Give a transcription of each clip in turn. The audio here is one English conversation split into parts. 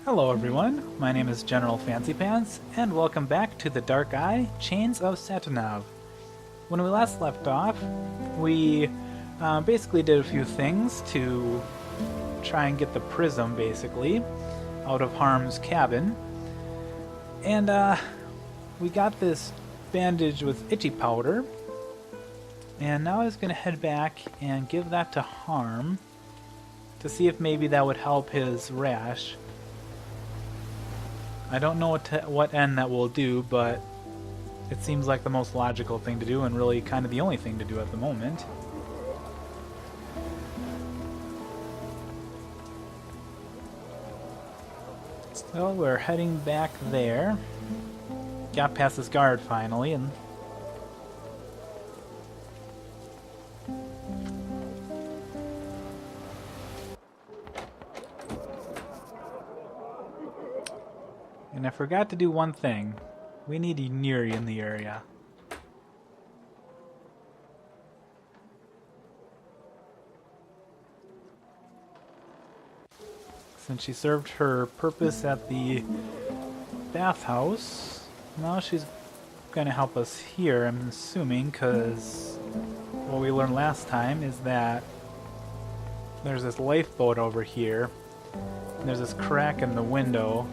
Hello everyone, my name is General Fancy Pants, and welcome back to the Dark Eye Chains of Satinav. When we last left off, we basically did a few things to try and get the prism, basically, out of Harm's cabin. And we got this bandage with itchy powder, and now I was going to head back and give that to Harm to see if maybe that would help his rash. I don't know what end that will do, but it seems like the most logical thing to do and really kind of the only thing to do at the moment. So we're heading back there. Got past this guard finally, and I forgot to do one thing. We need Neri in the area. Since she served her purpose at the bathhouse, now she's going to help us here, I'm assuming, because what we learned last time is that there's this lifeboat over here, and there's this crack in the window.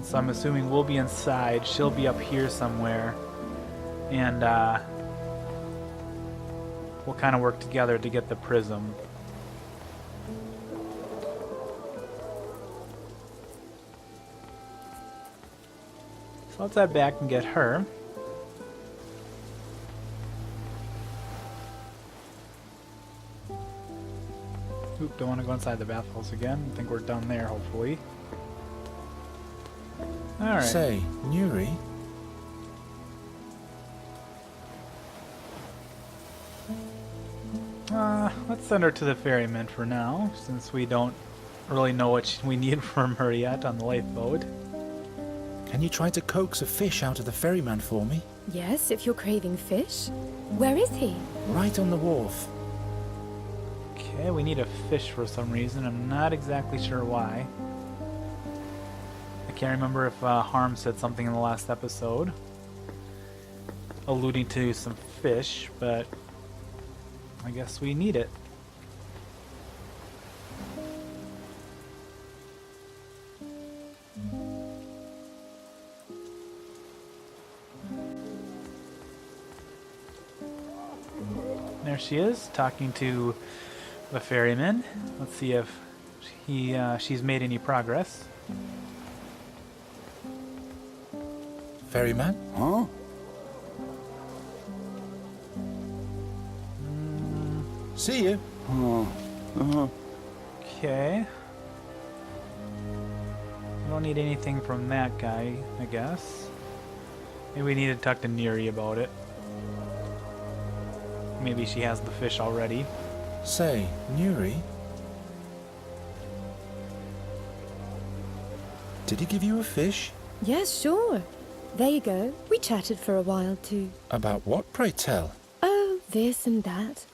So I'm assuming we'll be inside, she'll be up here somewhere, and we'll kind of work together to get the prism. So let's head back and get her. Oop, don't want to go inside the bathhouse again. I think we're done there, hopefully. Alright. Say, Nuri? Let's send her to the ferryman for now, since we don't really know what we need from her yet on the lifeboat. Can you try to coax a fish out of the ferryman for me? Yes, if you're craving fish. Where is he? Right on the wharf. Okay, we need a fish for some reason. I'm not exactly sure why. I can't remember if Harm said something in the last episode alluding to some fish, but I guess we need it. There she is, talking to the ferryman. Let's see if she's made any progress. Ferryman? Huh? See you. Okay. We don't need anything from that guy, I guess. Maybe we need to talk to Neri about it. Maybe she has the fish already. Say, Nuri? Did he give you a fish? Yes, sure. There you go. We chatted for a while too. About what, pray tell? Oh, this and that.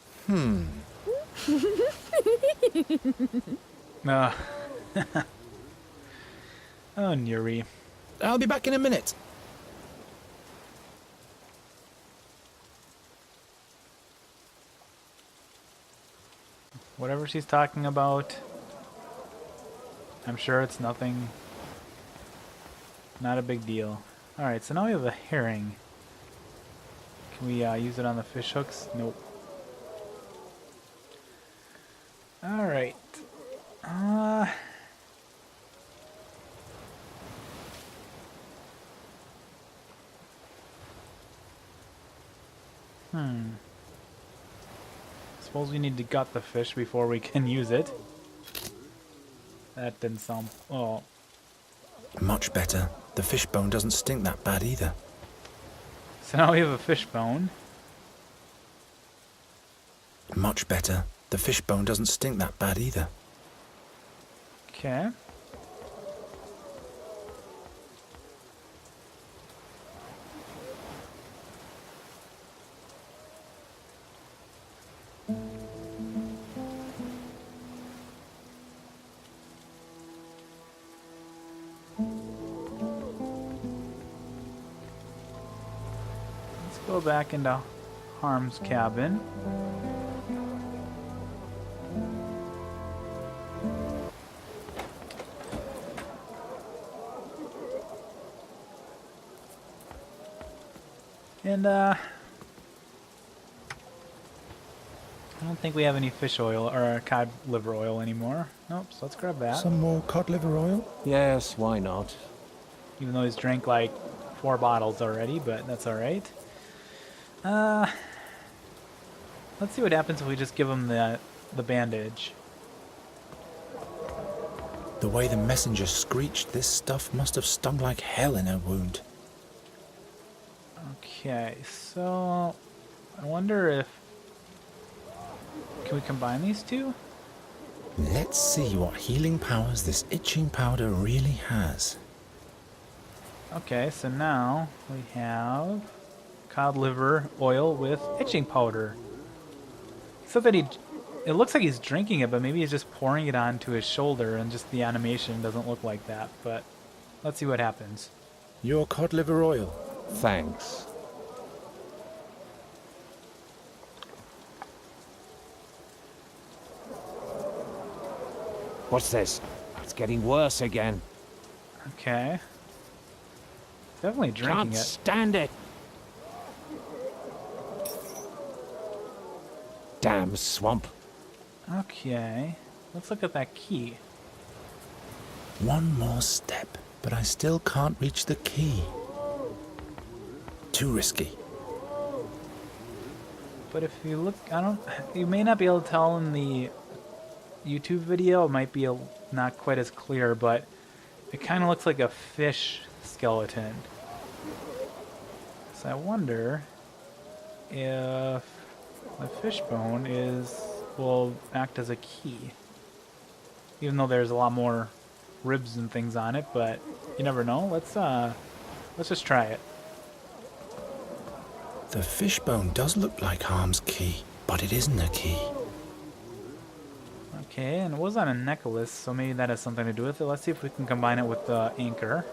Oh, Neri. I'll be back in a minute. Whatever she's talking about, I'm sure it's nothing, not a big deal. Alright, so now we have a herring. Can we use it on the fish hooks? Nope. Alright. Suppose we need to gut the fish before we can use it. That didn't sound... oh. Much better. The fish bone doesn't stink that bad either. So now we have a fish bone. Much better. The fish bone doesn't stink that bad either. Okay. Let's go back into Harm's cabin. And, I don't think we have any fish oil, or cod liver oil anymore. Nope, so let's grab that. Some more cod liver oil? Yes, why not? Even though he's drank like 4 bottles already, but that's alright. Let's see what happens if we just give him the bandage. The way the messenger screeched, this stuff must have stung like hell in her wound. Okay, so I wonder if... Can we combine these two? Let's see what healing powers this itching powder really has. Okay, so now we have cod liver oil with itching powder. Except that it looks like he's drinking it, but maybe he's just pouring it onto his shoulder and just the animation doesn't look like that. But let's see what happens. Your cod liver oil. Thanks. What's this? It's getting worse again. Okay. Definitely drinking Can't it. stand it. Damn swamp. Okay. Let's look at that key. One more step, but I still can't reach the key. Too risky. But if you look, you may not be able to tell in the YouTube video, it might be not quite as clear, but it kind of looks like a fish skeleton. So I wonder if the fish bone will act as a key. Even though there's a lot more ribs and things on it, but you never know. Let's just try it. The fishbone does look like Harm's key, but it isn't a key. Okay, and it was on a necklace, so maybe that has something to do with it. Let's see if we can combine it with the anchor.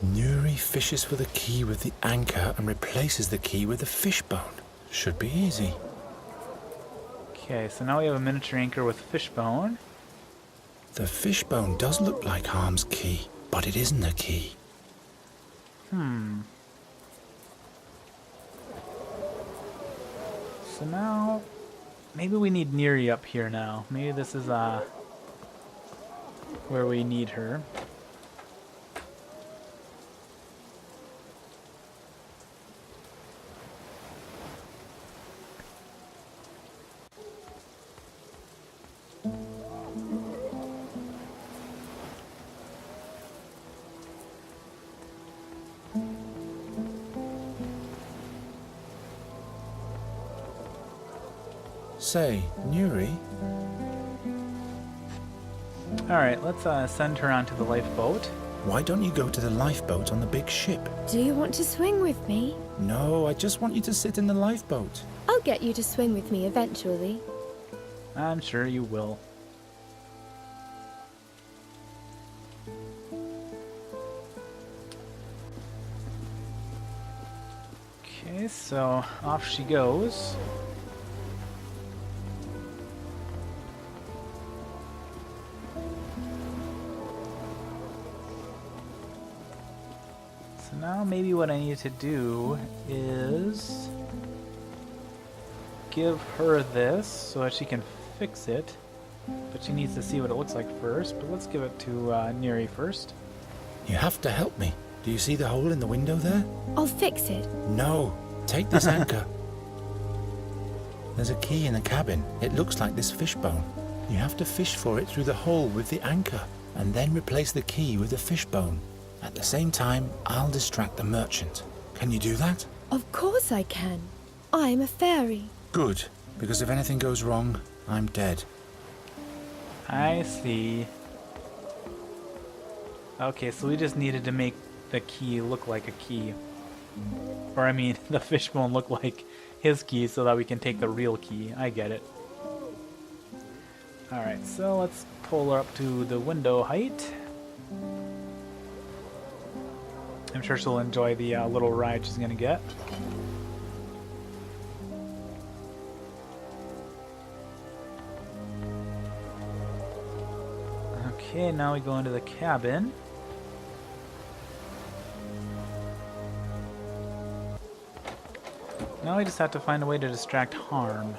Nuri fishes for the key with the anchor and replaces the key with the fishbone. Should be easy. Okay, so now we have a miniature anchor with fishbone. The fishbone does look like Harm's key, but it isn't a key. So now, maybe we need Neri up here now. Maybe this is where we need her. Say, Nuri, Alright, let's send her onto the lifeboat. why don't you go to the lifeboat on the big ship? Do you want to swing with me? No, I just want you to sit in the lifeboat. I'll get you to swing with me eventually. I'm sure you will. Okay, so off she goes. So now maybe what I need to do is give her this so that she can fix it. But she needs to see what it looks like first. But let's give it to Neri first. You have to help me. Do you see the hole in the window there? I'll fix it. No, take this anchor. There's a key in the cabin. It looks like this fishbone. You have to fish for it through the hole with the anchor, and then replace the key with the fishbone. At the same time, I'll distract the merchant. Can you do that? Of course I can. I'm a fairy. Good, because if anything goes wrong, I'm dead. I see. Okay, so we just needed to make the key look like a key. Or I mean, the fishbone look like his key so that we can take the real key. I get it. Alright, so let's pull her up to the window height. I'm sure she'll enjoy the little ride she's gonna get. Okay, now we go into the cabin. Now we just have to find a way to distract Harm.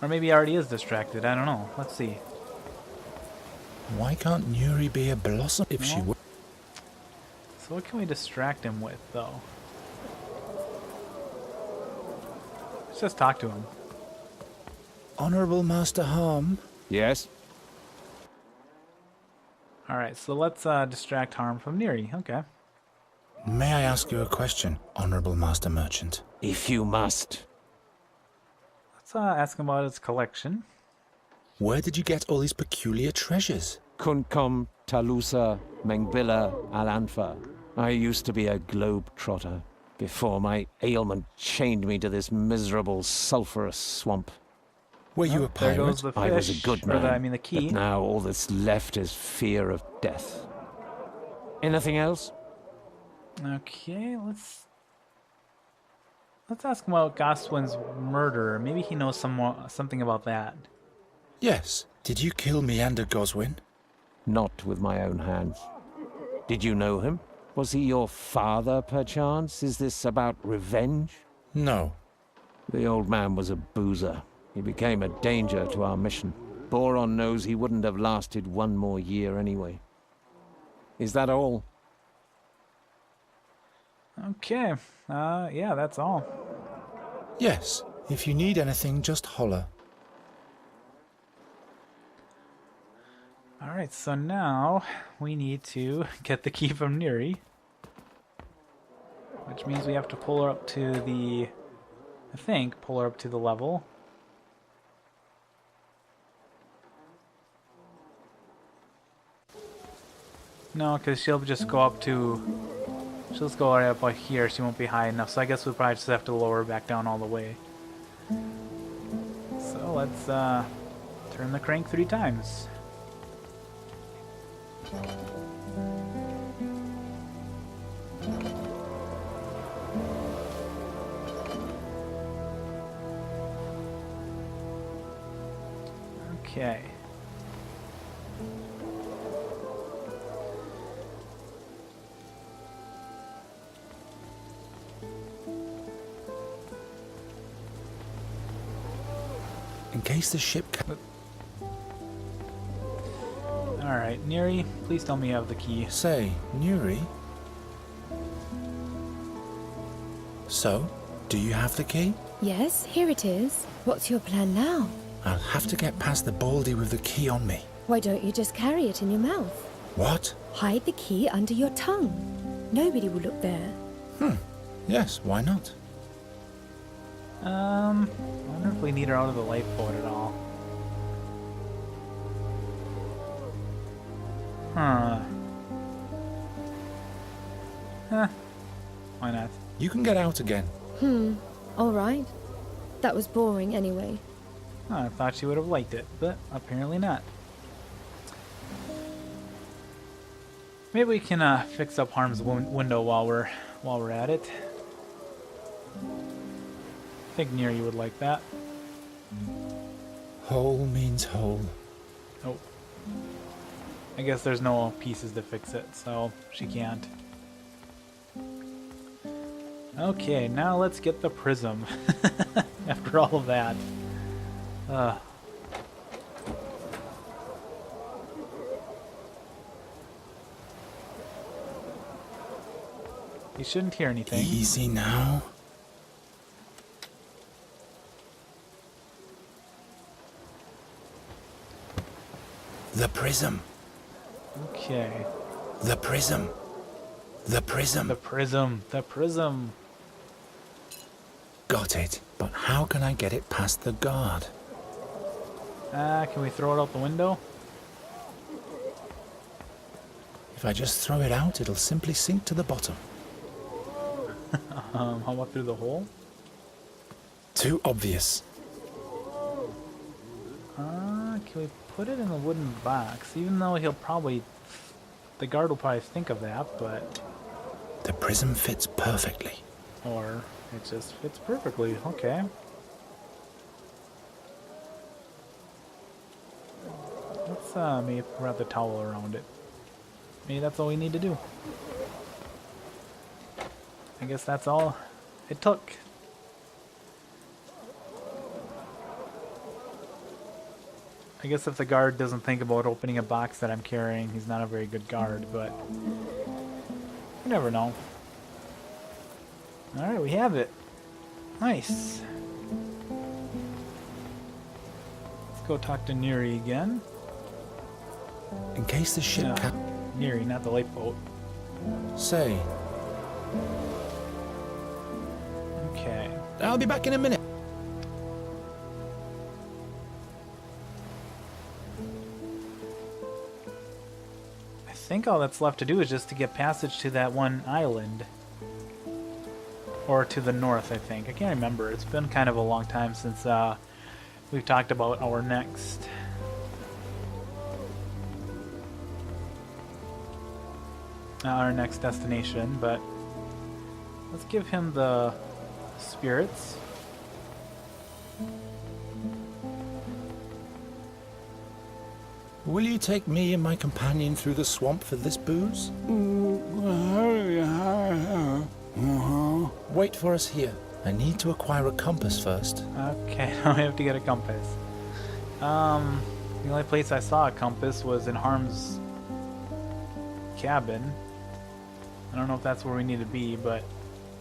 Or maybe he already is distracted, I don't know. Let's see. Why can't Nuri be a blossom if she would? So what can we distract him with, though? Let's just talk to him. Honorable Master Harm? Yes? Alright, so let's distract Harm from Neri. Okay. May I ask you a question, Honorable Master Merchant? If you must. Let's ask him about his collection. Where did you get all these peculiar treasures? Kunkum, Talusa, Mengbilla, Alanfa. I used to be a globe-trotter before my ailment chained me to this miserable sulphurous swamp. Were you a There pirate? goes the fish. I was a good man, Or the key. but now all that's left is fear of death. Anything else? Okay, let's ask him about Goswin's murder. Maybe he knows something about that. Yes. Did you kill Meander Goswin? Not with my own hands. Did you know him? Was he your father, perchance? Is this about revenge? No. The old man was a boozer. He became a danger to our mission. Boron knows he wouldn't have lasted one more year anyway. Is that all? Okay, yeah, that's all. Yes. If you need anything, just holler. Alright, so now we need to get the key from Neri. Which means we have to pull her up to the... I think, pull her up to the level. No, because she'll just go up to... She'll just go right up here, she won't be high enough, so I guess we'll probably just have to lower her back down all the way. So let's turn the crank 3 times. Okay. In case the ship Alright, Neri, please tell me you have the key. Say, Nuri? So, do you have the key? Yes, here it is. What's your plan now? I'll have to get past the baldy with the key on me. Why don't you just carry it in your mouth? What? Hide the key under your tongue. Nobody will look there. Yes, why not? I wonder if we need her out of the lifeboat at all. Huh. Why not? You can get out again. All right. That was boring anyway. Oh, I thought she would have liked it, but apparently not. Maybe we can fix up Harm's window while we're at it. I think Neri would like that. Whole means whole. Oh. I guess there's no pieces to fix it, so she can't. Okay, now let's get the prism. After all of that. You shouldn't hear anything. Easy now. The prism. Okay. The prism. The prism. The prism. The prism. Got it. But how can I get it past the guard? Can we throw it out the window? If I just throw it out, it'll simply sink to the bottom. How about through the hole? Too obvious. Can we put it in a wooden box? Even though he'll probably The guard will probably think of that, but... The prism fits perfectly. Or it just fits perfectly. Okay. Let's maybe wrap the towel around it. Maybe that's all we need to do. I guess that's all it took. I guess if the guard doesn't think about opening a box that I'm carrying, he's not a very good guard, but you never know. Alright, we have it. Nice. Let's go talk to Neri again. In case the ship Neri, not the lifeboat. Say, Okay. I'll be back in a minute. I think all that's left to do is just to get passage to that one island. Or to the north, I think. I can't remember. It's been kind of a long time since we've talked about our next... our next destination, but let's give him the spirits. Will you take me and my companion through the swamp for this booze? Wait for us here. I need to acquire a compass first. Okay, now we have to get a compass. The only place I saw a compass was in Harm's cabin. I don't know if that's where we need to be, but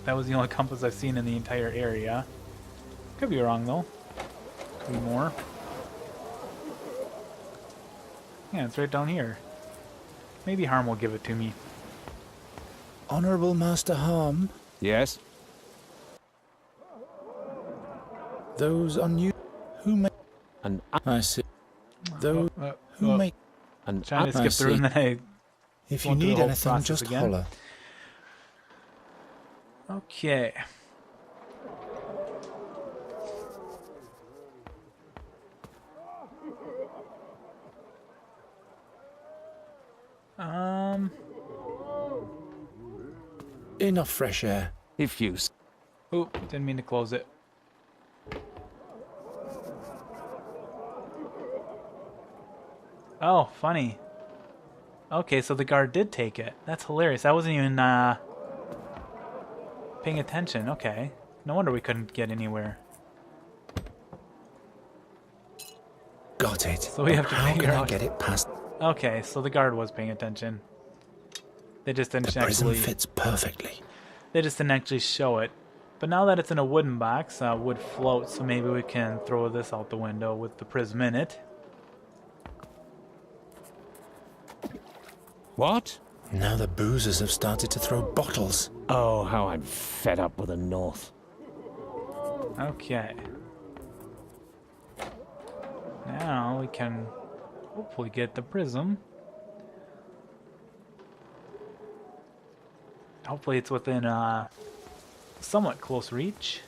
that was the only compass I've seen in the entire area. Could be wrong though. Could be more. Yeah, it's right down here. Maybe Harm will give it to me. Honorable Master Harm, Yes? those on you who make... And I see. Those who make... and Trying to I skip through and then I... If you going through the need whole anything, process just again. holler. Okay. Enough fresh air. if you Oop, didn't mean to close it. Oh, funny. Okay, so the guard did take it. That's hilarious. I wasn't even paying attention. Okay. No wonder we couldn't get anywhere. Got it. So we have to How figure can I out- get it past? Okay, so the guard was paying attention. They just didn't The prism actually... fits perfectly. They just didn't actually show it. But now that it's in a wooden box, wood floats, so maybe we can throw this out the window with the prism in it. What? Now the boozers have started to throw bottles. Oh, how I'm fed up with the North. Okay. Now we can hopefully get the prism. Hopefully it's within somewhat close reach.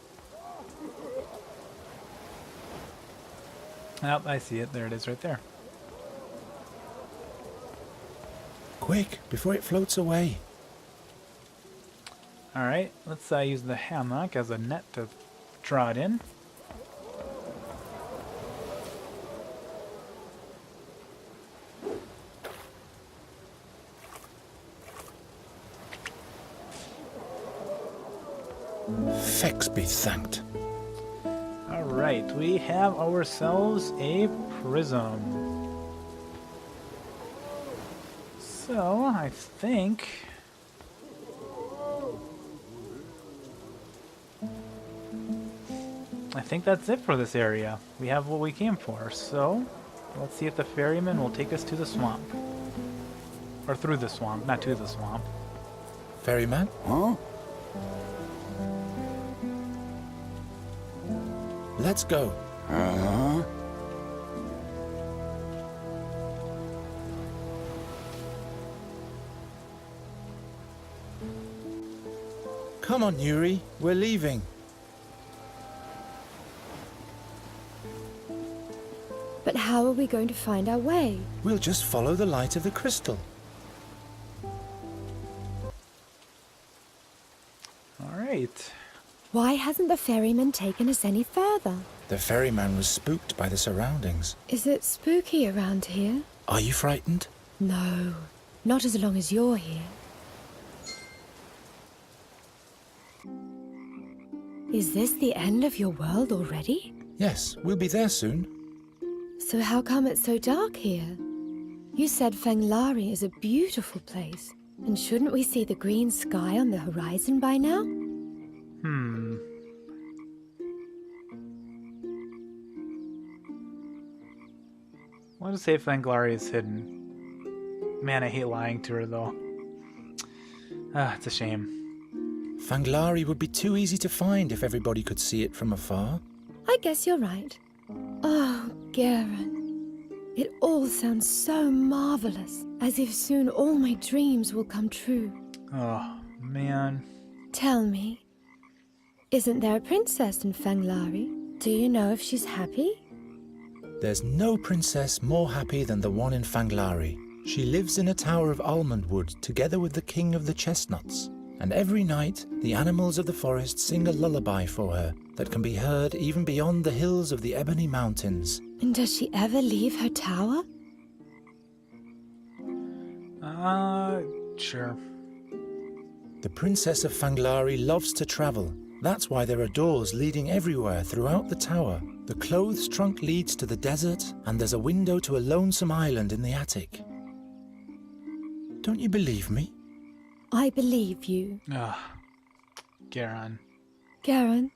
Yep, I see it. There it is right there. Quick, before it floats away. Alright, let's use the hammock as a net to draw it in. Fex be thanked. Alright, we have ourselves a prism. So, I think... that's it for this area. We have what we came for, so... let's see if the ferryman will take us to the swamp. Or through the swamp, not to the swamp. Ferryman? Huh? Let's go. Uh-huh. Come on, Yuri. We're leaving. But how are we going to find our way? We'll just follow the light of the crystal. Right. Why hasn't the ferryman taken us any further? The ferryman was spooked by the surroundings. Is it spooky around here? Are you frightened? No, not as long as you're here. Is this the end of your world already? Yes, we'll be there soon. So how come it's so dark here? You said Fanglari is a beautiful place. And shouldn't we see the green sky on the horizon by now? I want to say Fanglari is hidden. Man, I hate lying to her, though. It's a shame. Fanglari would be too easy to find if everybody could see it from afar. I guess you're right. Oh, Garen. It all sounds so marvelous, as if soon all my dreams will come true. Oh, man. Tell me, isn't there a princess in Fanglari? Do you know if she's happy? There's no princess more happy than the one in Fanglari. She lives in a tower of almond wood together with the king of the chestnuts. And every night, the animals of the forest sing a lullaby for her that can be heard even beyond the hills of the Ebony Mountains. And does she ever leave her tower? Sure. The princess of Fanglari loves to travel. That's why there are doors leading everywhere throughout the tower. The clothes trunk leads to the desert, and there's a window to a lonesome island in the attic. Don't you believe me? I believe you. Garen. Garen,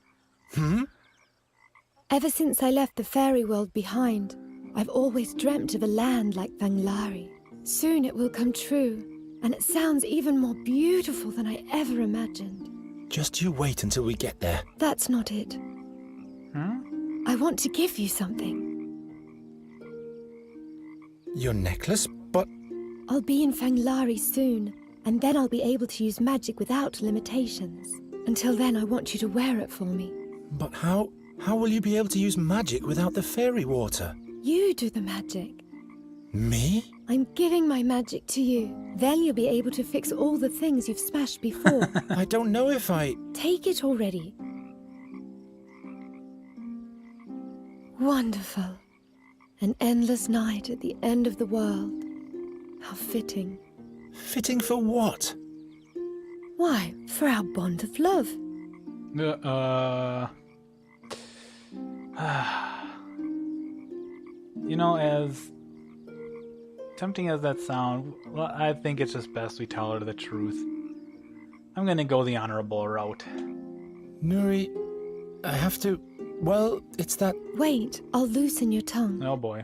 Hmm? ever since I left the fairy world behind, I've always dreamt of a land like Fanglari. Soon it will come true, and it sounds even more beautiful than I ever imagined. Just you wait until we get there. That's not it. I want to give you something. Your necklace? But I'll be in Fanglari soon, and then I'll be able to use magic without limitations. Until then, I want you to wear it for me. how will you be able to use magic without the fairy water? You do the magic. Me? I'm giving my magic to you. Then you'll be able to fix all the things you've smashed before. I don't know if I... Take it already. Wonderful. An endless night at the end of the world. How fitting. Fitting for what? Why, for our bond of love. You know, as tempting as that sound, well, I think it's just best we tell her the truth. I'm gonna go the honorable route. Nuri, I have to... Well, it's that... Wait, I'll loosen your tongue. Oh boy.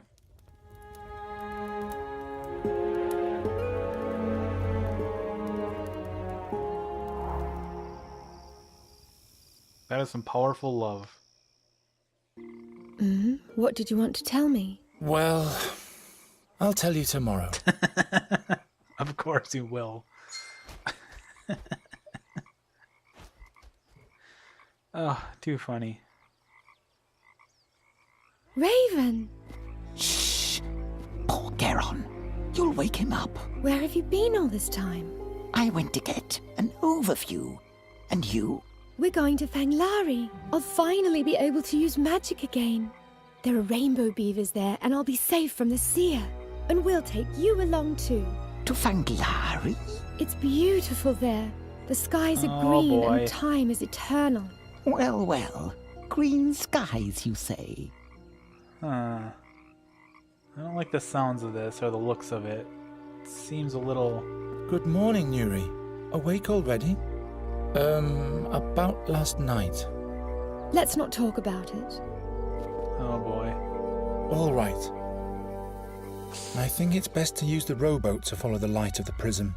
That is some powerful love. What did you want to tell me? Well, I'll tell you tomorrow. Of course you will. Oh, too funny. Raven! Shh! Poor Garon. You'll wake him up. Where have you been all this time? I went to get an overview. And you? We're going to Fanglari. I'll finally be able to use magic again. There are rainbow beavers there, and I'll be safe from the seer. And we'll take you along too. To Fanglari? It's beautiful there. The skies are Oh, green boy. and time is eternal. Well, well. Green skies, you say? Huh. I don't like the sounds of this or the looks of it. It seems a little... Good morning, Nuri. Awake already? About last night. Let's not talk about it. Oh boy. All right. I think it's best to use the rowboat to follow the light of the prism.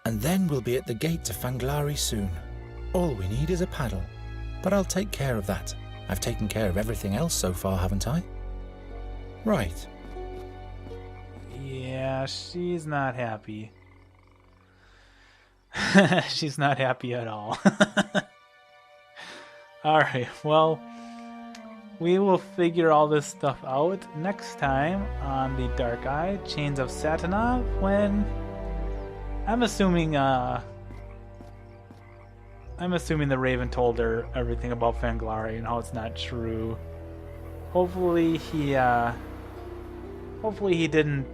And then we'll be at the gate to Fanglari soon. All we need is a paddle. But I'll take care of that. I've taken care of everything else so far, haven't I? Right. Yeah, she's not happy. She's not happy at all. Alright, well, we will figure all this stuff out next time on the Dark Eye, Chains of Satinav, when I'm assuming I'm assuming the Raven told her everything about Fanglari and how it's not true. Hopefully he didn't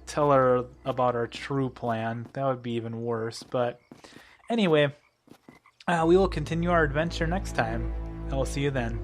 tell her about our true plan. That would be even worse. But anyway, we will continue our adventure next time. I will see you then.